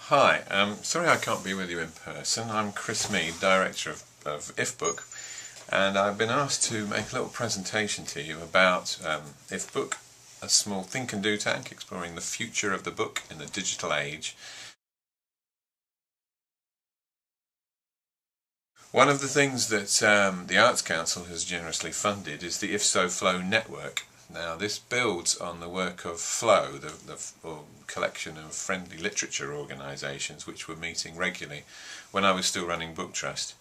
Hi, sorry I can't be with you in person. I'm Chris Meade, Director of IFBook, and I've been asked to make a little presentation to you about IFBook, a small think and do tank exploring the future of the book in the digital age. One of the things that the Arts Council has generously funded is the FSO Flow network. Now this builds on the work of Flow, the collection of friendly literature organisations which were meeting regularly when I was still running Book Trust,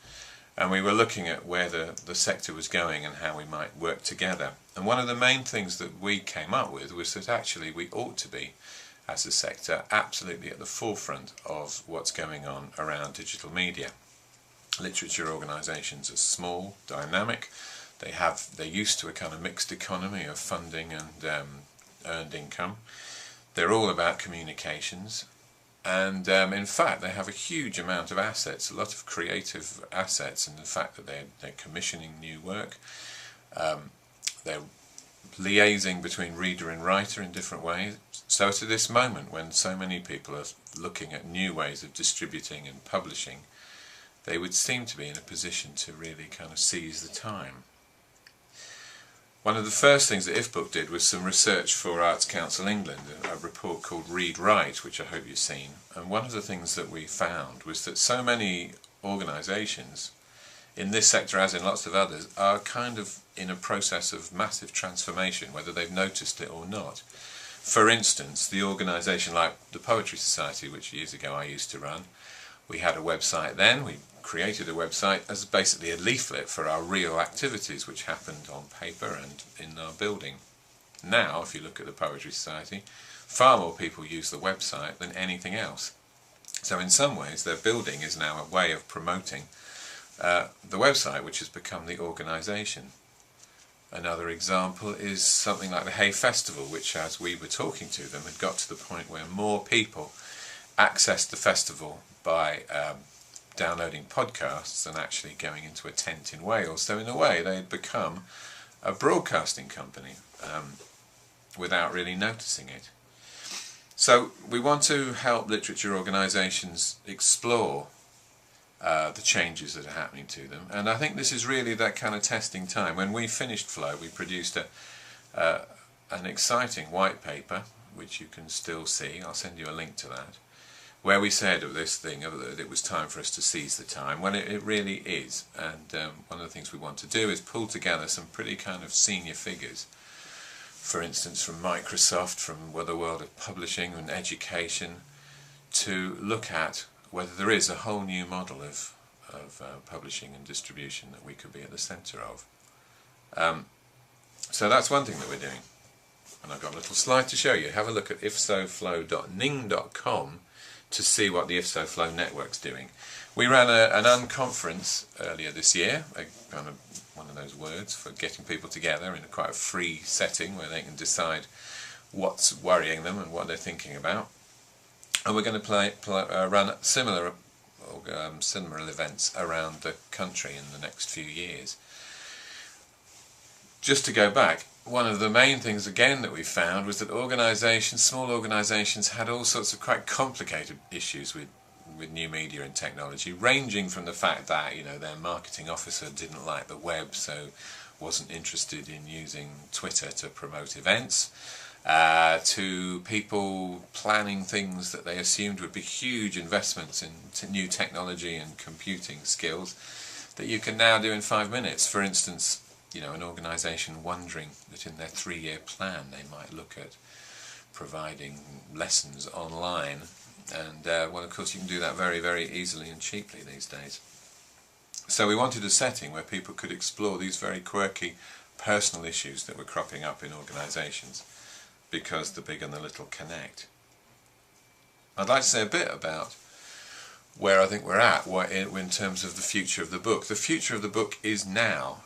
and we were looking at where the sector was going and how we might work together. And one of the main things that we came up with was that actually we ought to be, as a sector, absolutely at the forefront of what's going on around digital media. Literature organisations are small, dynamic. They're used to a kind of mixed economy of funding and earned income. They're all about communications, and in fact they have a huge amount of assets, a lot of creative assets, and the fact that they're commissioning new work. They're liaising between reader and writer in different ways. So to this moment, when so many people are looking at new ways of distributing and publishing, they would seem to be in a position to really kind of seize the time. One of the first things that IFBook did was some research for Arts Council England, a report called Read Write, which I hope you've seen. And one of the things that we found was that so many organisations in this sector, as in lots of others, are kind of in a process of massive transformation, whether they've noticed it or not. For instance, the organisation like the Poetry Society, which years ago I used to run, we had a website then. We created a website as basically a leaflet for our real activities which happened on paper and in our building. Now, if you look at the Poetry Society, far more people use the website than anything else. So in some ways their building is now a way of promoting the website, which has become the organisation. Another example is something like the Hay Festival, which, as we were talking to them, had got to the point where more people accessed the festival by downloading podcasts than actually going into a tent in Wales. So in a way they had become a broadcasting company without really noticing it. So we want to help literature organisations explore the changes that are happening to them, and I think this is really that kind of testing time. When we finished Flow, we produced an exciting white paper which you can still see. I'll send you a link to that, where we said of this thing that it was time for us to seize the time. Well, it really is, and one of the things we want to do is pull together some pretty kind of senior figures, for instance from Microsoft, from the world of publishing and education, to look at whether there is a whole new model of publishing and distribution that we could be at the centre of. So that's one thing that we're doing, and I've got a little slide to show you. Have a look at ifsoflow.ning.com to see what the FSO Flow network's doing. We ran an Unconference earlier this year, kind of one of those words for getting people together in quite a free setting where they can decide what's worrying them and what they're thinking about. And we're going to run similar events around the country in the next few years. Just to go back, one of the main things again that we found was that small organisations had all sorts of quite complicated issues with new media and technology, ranging from the fact that their marketing officer didn't like the web, so wasn't interested in using Twitter to promote events, to people planning things that they assumed would be huge investments in new technology and computing skills that you can now do in 5 minutes. For instance, an organisation wondering that in their 3-year plan they might look at providing lessons online, and well, of course you can do that very, very easily and cheaply these days. So we wanted a setting where people could explore these very quirky personal issues that were cropping up in organisations, because the big and the little connect. I'd like to say a bit about where I think we're at in terms of the future of the book. The future of the book is now.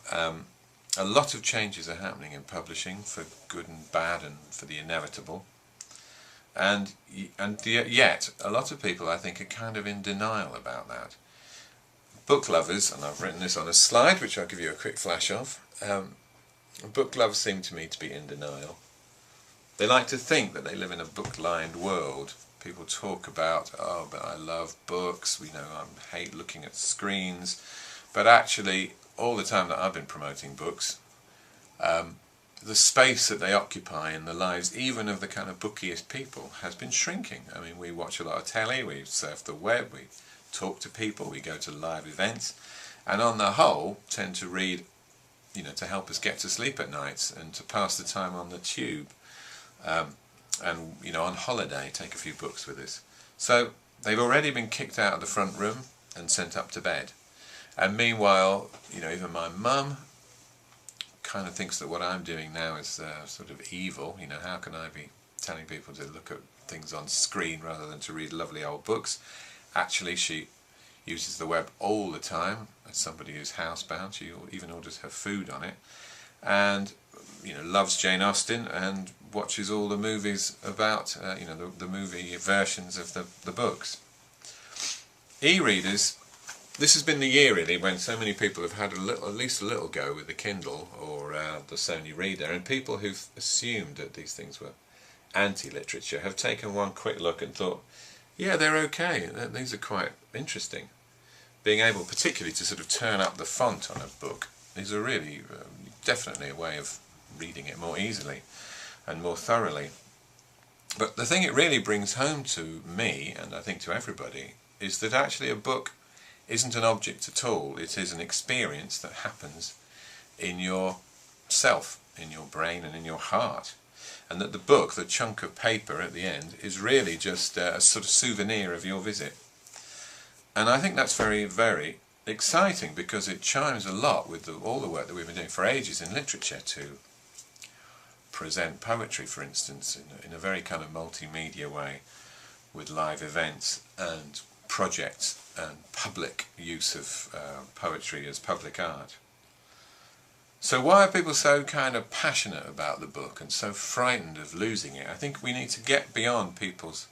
A lot of changes are happening in publishing, for good and bad and for the inevitable, and yet a lot of people, I think, are kind of in denial about that. Book lovers, and I've written this on a slide which I'll give you a quick flash of, book lovers seem to me to be in denial. They like to think that they live in a book-lined world, People talk about, oh, but I love books, I hate looking at screens. But actually, all the time that I've been promoting books, the space that they occupy in the lives, even of the kind of bookiest people, has been shrinking. I mean, we watch a lot of telly, we surf the web, we talk to people, we go to live events, and on the whole tend to read, to help us get to sleep at night and to pass the time on the tube, and on holiday take a few books with us. So they've already been kicked out of the front room and sent up to bed. And meanwhile, even my mum kind of thinks that what I'm doing now is sort of evil. How can I be telling people to look at things on screen rather than to read lovely old books? Actually, she uses the web all the time as somebody who's housebound. She even orders her food on it, and loves Jane Austen and watches all the movies about the movie versions of the books. E-readers. This has been the year really when so many people have had at least a little go with the Kindle or the Sony Reader, and people who've assumed that these things were anti-literature have taken one quick look and thought, yeah, they're okay, these are quite interesting. Being able particularly to sort of turn up the font on a book is a really definitely a way of reading it more easily and more thoroughly. But the thing it really brings home to me, and I think to everybody, is that actually a book isn't an object at all. It is an experience that happens in yourself, in your brain and in your heart. And that the book, the chunk of paper at the end, is really just a sort of souvenir of your visit. And I think that's very, very exciting, because it chimes a lot with all the work that we've been doing for ages in literature to present poetry, for instance, in a very kind of multimedia way, with live events and projects and public use of poetry as public art. So why are people so kind of passionate about the book and so frightened of losing it? I think we need to get beyond people's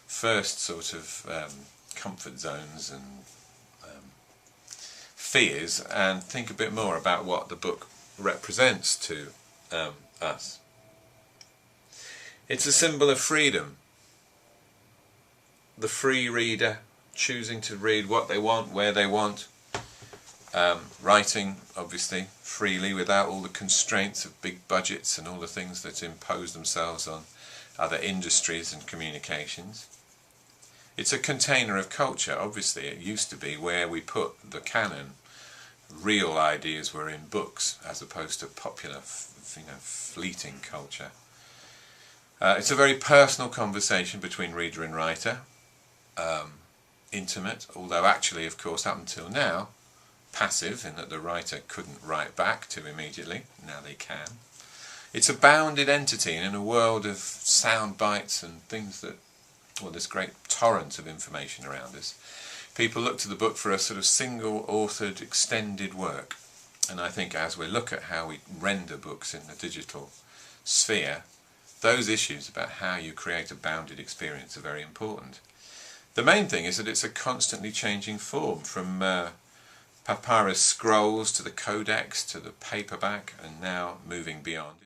first sort of comfort zones and fears and think a bit more about what the book represents to us. It's a symbol of freedom. The free reader choosing to read what they want, where they want, writing obviously freely without all the constraints of big budgets and all the things that impose themselves on other industries and communications. It's a container of culture. Obviously it used to be where we put the canon. Real ideas were in books as opposed to popular fleeting culture. It's a very personal conversation between reader and writer. Intimate, although actually, of course, up until now, passive, in that the writer couldn't write back to immediately. Now they can. It's a bounded entity, and in a world of sound bites and things that, this great torrent of information around us, people look to the book for a sort of single-authored, extended work. And I think as we look at how we render books in the digital sphere, those issues about how you create a bounded experience are very important. The main thing is that it's a constantly changing form, from papyrus scrolls to the codex to the paperback, and now moving beyond.